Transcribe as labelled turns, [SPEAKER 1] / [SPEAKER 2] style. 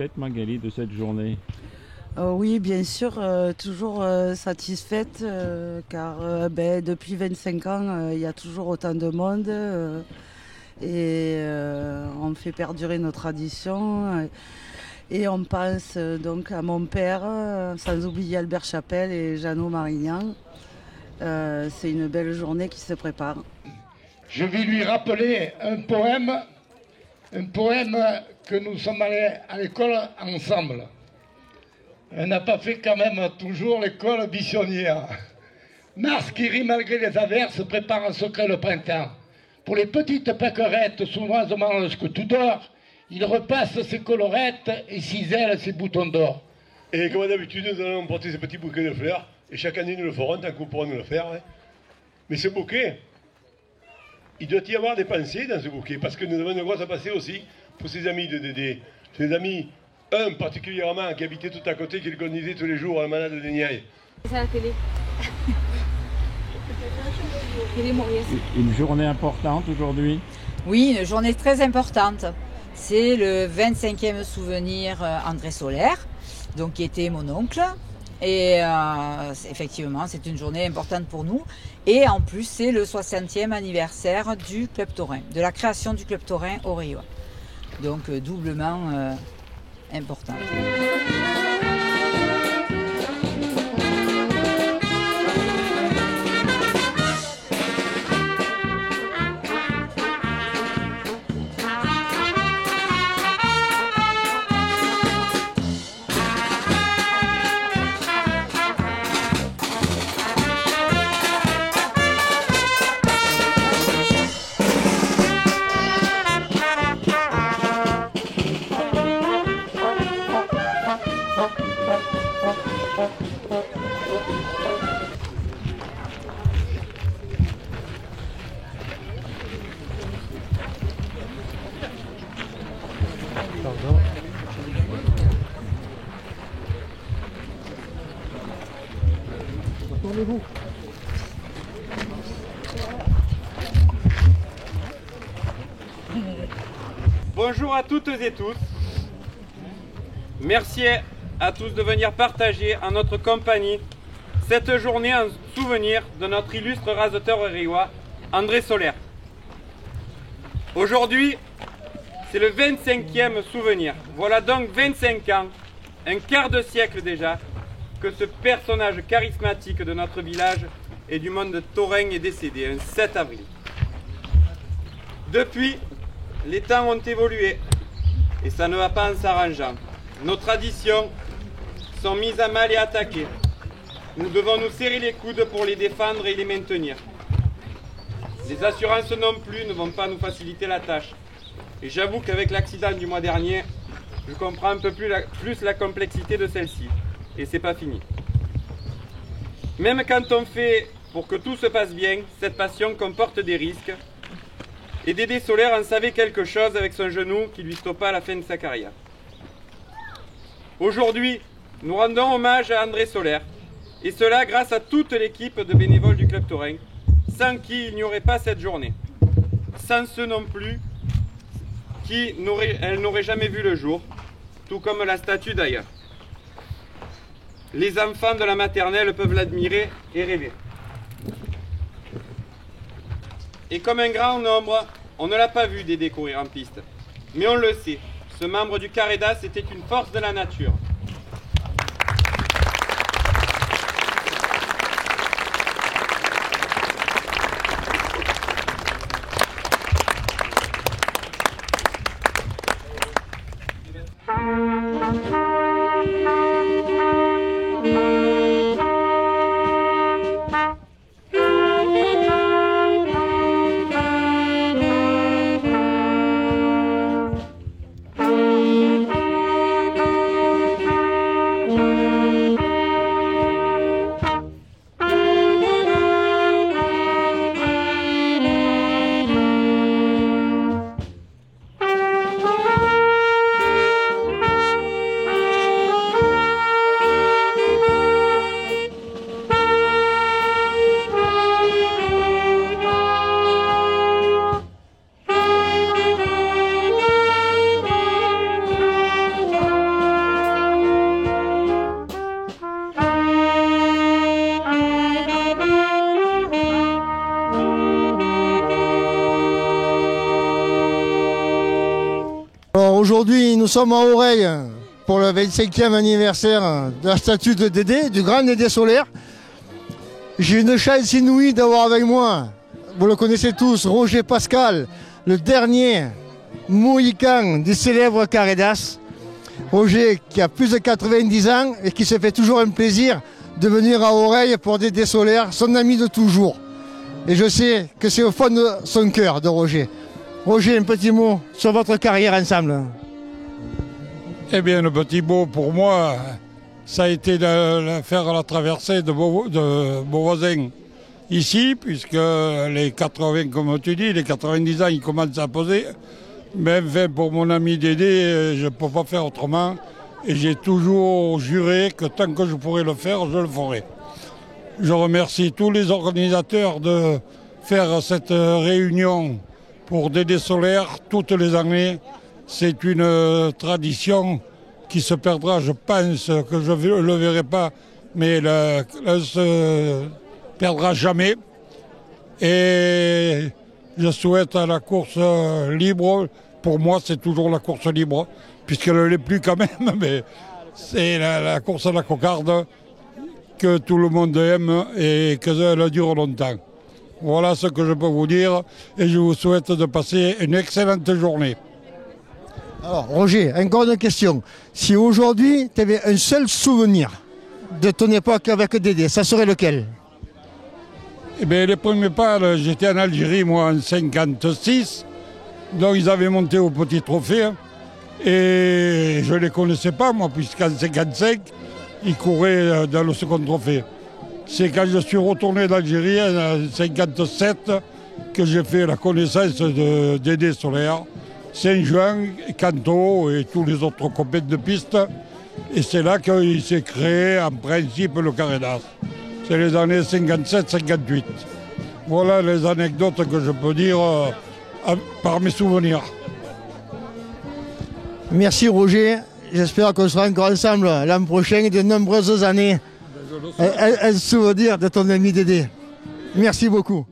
[SPEAKER 1] satisfaite, Magali, de cette journée?
[SPEAKER 2] Oui, bien sûr, toujours satisfaite, car depuis 25 ans, il y a toujours autant de monde et on fait perdurer nos traditions. Et on pense donc à mon père, sans oublier Albert Chapelle et Jeannot Marignan. C'est une belle journée qui se prépare.
[SPEAKER 3] Je vais lui rappeler un poème que nous sommes allés à l'école ensemble. On n'a pas fait quand même toujours l'école bichonnière. Mars qui rit malgré les averses prépare en secret le printemps. Pour les petites pâquerettes sournoisement lorsque tout dort, il repasse ses colorettes et cisèle ses boutons d'or.
[SPEAKER 4] Et comme d'habitude, nous allons porter ces petits bouquets de fleurs. Et chaque année, nous le ferons, tant qu'on pourra nous le faire. Hein. Mais ce bouquet, il doit y avoir des pensées dans ce bouquet, parce que nous avons une grosse pensée aussi pour ses amis de Dédé. Ses amis, un particulièrement, qui habitait tout à côté, qui le conduisait tous les jours à la malade de Niaï.
[SPEAKER 5] C'est à la télé.
[SPEAKER 1] Une journée importante aujourd'hui?
[SPEAKER 6] Oui, une journée très importante. C'est le 25e souvenir André Solaire, donc qui était mon oncle. Et effectivement, c'est une journée importante pour nous. Et en plus, c'est le 60e anniversaire du Club Taurin, de la création du Club Taurin au Réois. Donc doublement important.
[SPEAKER 7] Bonjour à toutes et tous. Merci à tous de venir partager en notre compagnie cette journée en souvenir de notre illustre raseteur réois, André Solaire. Aujourd'hui, c'est le 25e souvenir. Voilà donc 25 ans, un quart de siècle déjà, que ce personnage charismatique de notre village et du monde taurin est décédé, un 7 avril. Depuis, les temps ont évolué et ça ne va pas en s'arrangeant. Nos traditions sont mises à mal et attaquées. Nous devons nous serrer les coudes pour les défendre et les maintenir. Les assurances non plus ne vont pas nous faciliter la tâche. Et j'avoue qu'avec l'accident du mois dernier, je comprends un peu plus la complexité de celle-ci. Et c'est pas fini. Même quand on fait pour que tout se passe bien, cette passion comporte des risques. Et Dédé Solaire en savait quelque chose avec son genou qui lui stoppa la fin de sa carrière. Aujourd'hui, nous rendons hommage à André Solaire, et cela grâce à toute l'équipe de bénévoles du Club Taurin, sans qui il n'y aurait pas cette journée. Sans ceux non plus, elle n'aurait jamais vu le jour, tout comme la statue d'ailleurs. Les enfants de la maternelle peuvent l'admirer et rêver. Et comme un grand nombre, on ne l'a pas vu Dédé courir en piste. Mais on le sait, ce membre du Carédas était une force de la nature.
[SPEAKER 5] Aujourd'hui, nous sommes à Oreille pour le 25e anniversaire de la statue de Dédé, du grand Dédé solaire. J'ai une chance inouïe d'avoir avec moi, vous le connaissez tous, Roger Pascal, le dernier mohican du célèbre Carré d'As. Roger qui a plus de 90 ans et qui se fait toujours un plaisir de venir à Oreille pour Dédé solaire, son ami de toujours. Et je sais que c'est au fond de son cœur de Roger. Roger, un petit mot sur votre carrière ensemble.
[SPEAKER 8] Eh bien, le petit mot pour moi, ça a été de faire la traversée de Beauvoisin ici, puisque les 80, comme tu dis, les 90 ans, ils commencent à poser. Mais enfin, pour mon ami Dédé, je ne peux pas faire autrement. Et j'ai toujours juré que tant que je pourrais le faire, je le ferai. Je remercie tous les organisateurs de faire cette réunion pour Dédé solaire toutes les années. C'est une tradition qui se perdra, je pense que je ne le verrai pas, mais elle se perdra jamais. Et je souhaite à la course libre, pour moi c'est toujours la course libre, puisqu'elle ne l'est plus quand même, mais c'est la course à la cocarde que tout le monde aime et qu'elle dure longtemps. Voilà ce que je peux vous dire et je vous souhaite de passer une excellente journée.
[SPEAKER 5] Alors Roger, encore une question. Si aujourd'hui tu avais un seul souvenir de ton époque avec Dédé, ça serait lequel?
[SPEAKER 8] Eh bien, les premiers pas, j'étais en Algérie, moi, en 56. Donc, ils avaient monté au petit trophée. Et je ne les connaissais pas, moi, puisqu'en 55, ils couraient dans le second trophée. C'est quand je suis retourné d'Algérie, en 57, que j'ai fait la connaissance de Dédé solaire, Saint-Jean, Canto et tous les autres copains de piste. Et c'est là qu'il s'est créé, en principe, le Carré d'As. C'est les années 57-58. Voilà les anecdotes que je peux dire par mes souvenirs.
[SPEAKER 5] Merci Roger. J'espère qu'on sera encore ensemble l'an prochain et de nombreuses années. Un souvenir de ton ami Dédé. Merci beaucoup.